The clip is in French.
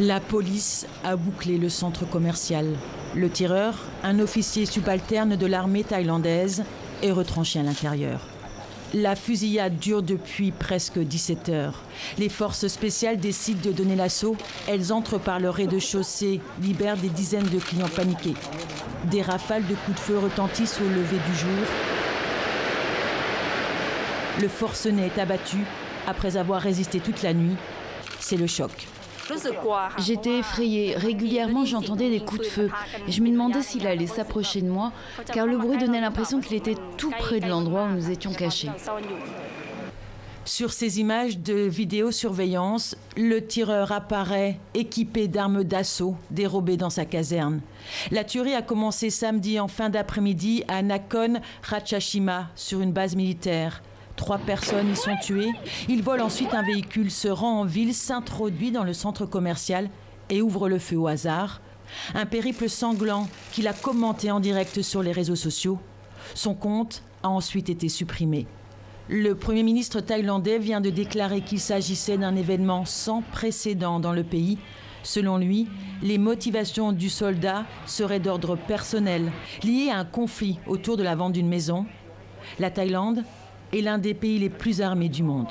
La police a bouclé le centre commercial. Le tireur, un officier subalterne de l'armée thaïlandaise, est retranché à l'intérieur. La fusillade dure depuis presque 17 heures. Les forces spéciales décident de donner l'assaut. Elles entrent par le rez-de-chaussée, libèrent des dizaines de clients paniqués. Des rafales de coups de feu retentissent au lever du jour. Le forcené est abattu après avoir résisté toute la nuit. C'est le choc. J'étais effrayée. Régulièrement, j'entendais des coups de feu. Et je me demandais s'il allait s'approcher de moi, car le bruit donnait l'impression qu'il était tout près de l'endroit où nous étions cachés. Sur ces images de vidéosurveillance, le tireur apparaît équipé d'armes d'assaut dérobées dans sa caserne. La tuerie a commencé samedi en fin d'après-midi à Nakhon Ratchasima, sur une base militaire. 3 personnes y sont tuées. Il vole ensuite un véhicule, se rend en ville, s'introduit dans le centre commercial et ouvre le feu au hasard. Un périple sanglant qu'il a commenté en direct sur les réseaux sociaux. Son compte a ensuite été supprimé. Le Premier ministre thaïlandais vient de déclarer qu'il s'agissait d'un événement sans précédent dans le pays. Selon lui, les motivations du soldat seraient d'ordre personnel, liées à un conflit autour de la vente d'une maison. La Thaïlande est l'un des pays les plus armés du monde.